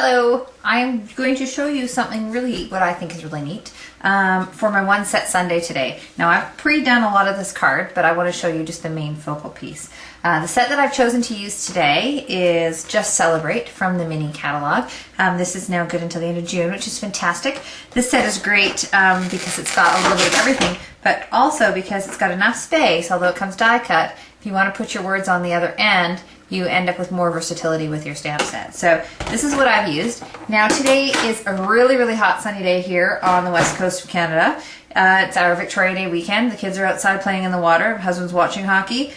Hello, I'm going to show you something really, what I think is really neat for my One Set Sunday today. Now I've pre-done a lot of this card, but I want to show you just the main focal piece. The set that I've chosen to use today is Just Celebrate from the mini catalog. This is now good until the end of June, which is fantastic. This set is great because it's got a little bit of everything, but also because it's got enough space, although it comes die cut. If you want to put your words on the other end, you end up with more versatility with your stamp set. So this is what I've used. Now today is a really, really hot sunny day here on the west coast of Canada. It's our Victoria Day weekend. The kids are outside playing in the water. My husband's watching hockey.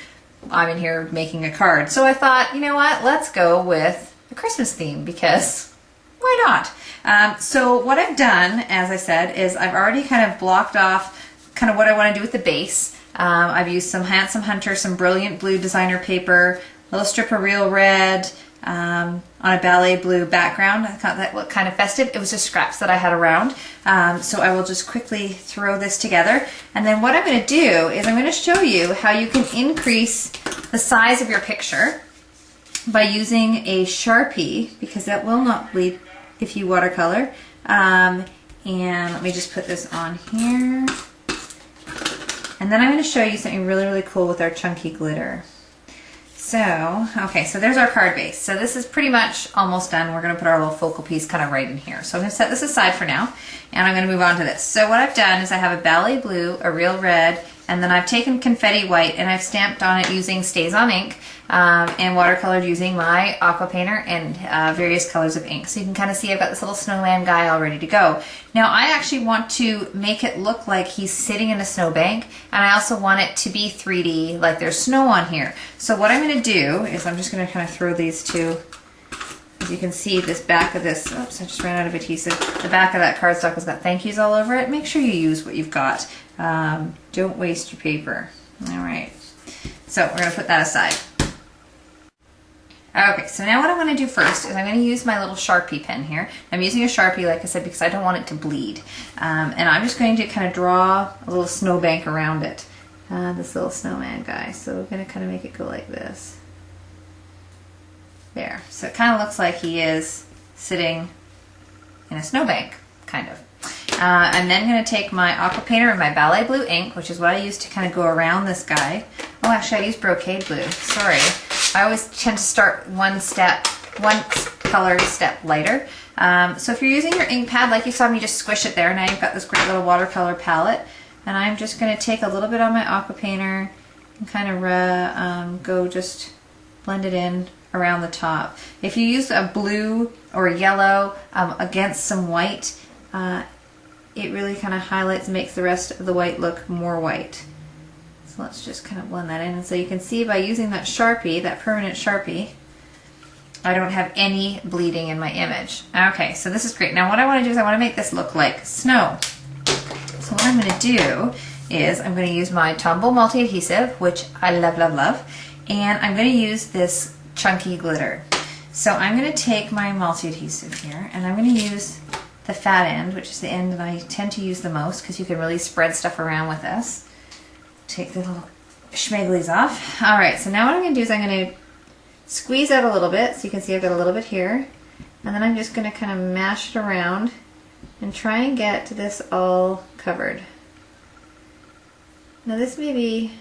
I'm in here making a card. So I thought, you know what, let's go with a Christmas theme because why not? So what I've done, as I said, is I've already kind of blocked off kind of what I want to do with the base. I've used some Handsome Hunter, some Brilliant Blue designer paper, a little strip of real red on a ballet blue background. I thought that looked kind of festive. It was just scraps that I had around. So I will just quickly throw this together. And then what I'm going to do is I'm going to show you how you can increase the size of your picture by using a Sharpie, because that will not bleed if you watercolor. And let me just put this on here. And then I'm going to show you something really, really cool with our chunky glitter. So, okay, so there's our card base. So this is pretty much almost done. We're going to put our little focal piece kind of right in here. So I'm going to set this aside for now, and I'm going to move on to this. So what I've done is I have a ballet blue, a real red, and then I've taken confetti white and I've stamped on it using Stays On ink and watercolored using my aqua painter and various colors of ink. So you can kind of see I've got this little snowman guy all ready to go. Now I actually want to make it look like he's sitting in a snowbank, and I also want it to be 3D, like there's snow on here. So what I'm going to do is I'm just going to kind of throw these two. As you can see, this back of this, oops, I just ran out of adhesive. The back of that cardstock has got thank yous all over it. Make sure you use what you've got. Don't waste your paper. All right, so we're going to put that aside. Okay, so now what I'm going to do first is I'm going to use my little Sharpie pen here. I'm using a Sharpie, like I said, because I don't want it to bleed. And I'm just going to kind of draw a little snowbank around it. This little snowman guy. So we're going to kind of make it go like this. There. So it kind of looks like he is sitting in a snowbank, kind of. I'm then going to take my aqua painter and my ballet blue ink, which is what I use to kind of go around this guy. Oh, actually I used brocade blue. Sorry. I always tend to start one color step lighter. So if you're using your ink pad, like you saw me just squish it there, now you've got this great little watercolor palette. And I'm just going to take a little bit on my aqua painter and kind of go just blend it in around the top. If you use a blue or a yellow against some white, it really kind of highlights and makes the rest of the white look more white. So let's just kind of blend that in. And so you can see by using that Sharpie, that permanent Sharpie, I don't have any bleeding in my image. Okay, so this is great. Now what I want to do is I want to make this look like snow. So what I'm going to do is I'm going to use my Tombow multi-adhesive, which I love, love, love, and I'm going to use this chunky glitter. So I'm going to take my multi-adhesive here, and I'm going to use the fat end, which is the end that I tend to use the most because you can really spread stuff around with this. Take the little schmegglies off. All right, so now what I'm going to do is I'm going to squeeze out a little bit, so you can see I've got a little bit here, and then I'm just going to kind of mash it around and try and get this all covered. Now this may be,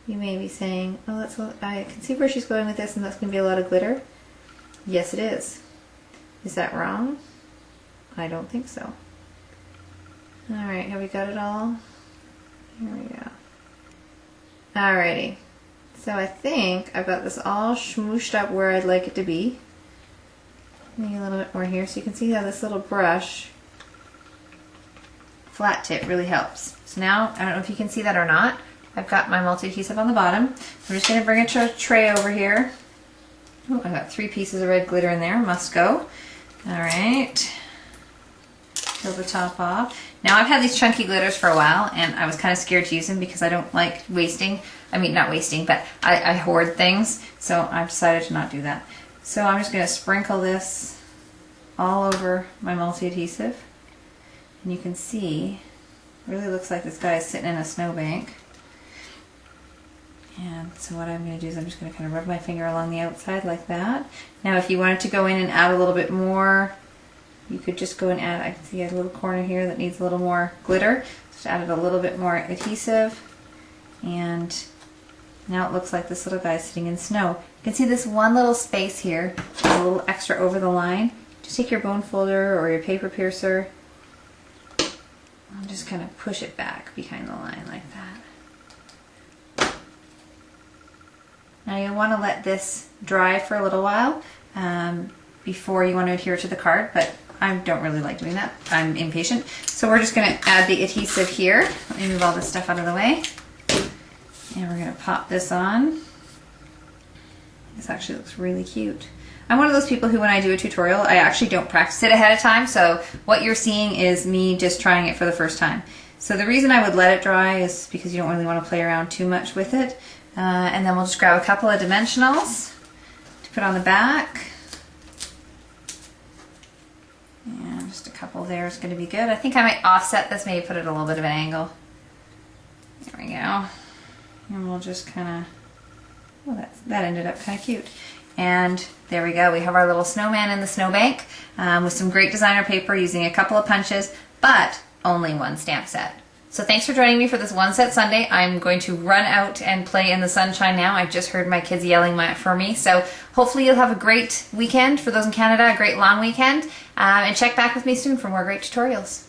you may be saying, oh, that's I can see where she's going with this, and that's going to be a lot of glitter. Yes, it is. Is that wrong? I don't think so. All right, have we got it all? Here we go. Alrighty. So I think I've got this all smooshed up where I'd like it to be. Maybe a little bit more here, so you can see how this little brush, flat tip, really helps. So now, I don't know if you can see that or not, I've got my multi-adhesive on the bottom. I'm just going to bring a tray over here. Oh, I've got 3 pieces of red glitter in there, must go. Alright. Peel the top off. Now I've had these chunky glitters for a while, and I was kind of scared to use them because I don't like wasting. I mean, not wasting, but I hoard things, so I've decided to not do that. So I'm just going to sprinkle this all over my multi-adhesive, and you can see it really looks like this guy is sitting in a snowbank. And so what I'm going to do is I'm just going to kind of rub my finger along the outside like that. Now if you wanted to go in and add a little bit more, you could just go and add, I can see a little corner here that needs a little more glitter. Just added a little bit more adhesive. And now it looks like this little guy's sitting in snow. You can see this one little space here, a little extra over the line. Just take your bone folder or your paper piercer and just kind of push it back behind the line like that. Now you'll want to let this dry for a little while before you want to adhere to the card, but I don't really like doing that. I'm impatient. So we're just going to add the adhesive here. Let me move all this stuff out of the way. And we're going to pop this on. This actually looks really cute. I'm one of those people who, when I do a tutorial, I actually don't practice it ahead of time, so what you're seeing is me just trying it for the first time. So the reason I would let it dry is because you don't really want to play around too much with it. And then we'll just grab a couple of dimensionals to put on the back. And just a couple there is going to be good. I think I might offset this, maybe put it at a little bit of an angle. There we go. And we'll just kind of, well, that ended up kind of cute. And there we go. We have our little snowman in the snowbank with some great designer paper using a couple of punches, but only one stamp set. So thanks for joining me for this One Set Sunday. I'm going to run out and play in the sunshine now. I just heard my kids yelling for me. So hopefully you'll have a great weekend. For those in Canada, a great long weekend. And check back with me soon for more great tutorials.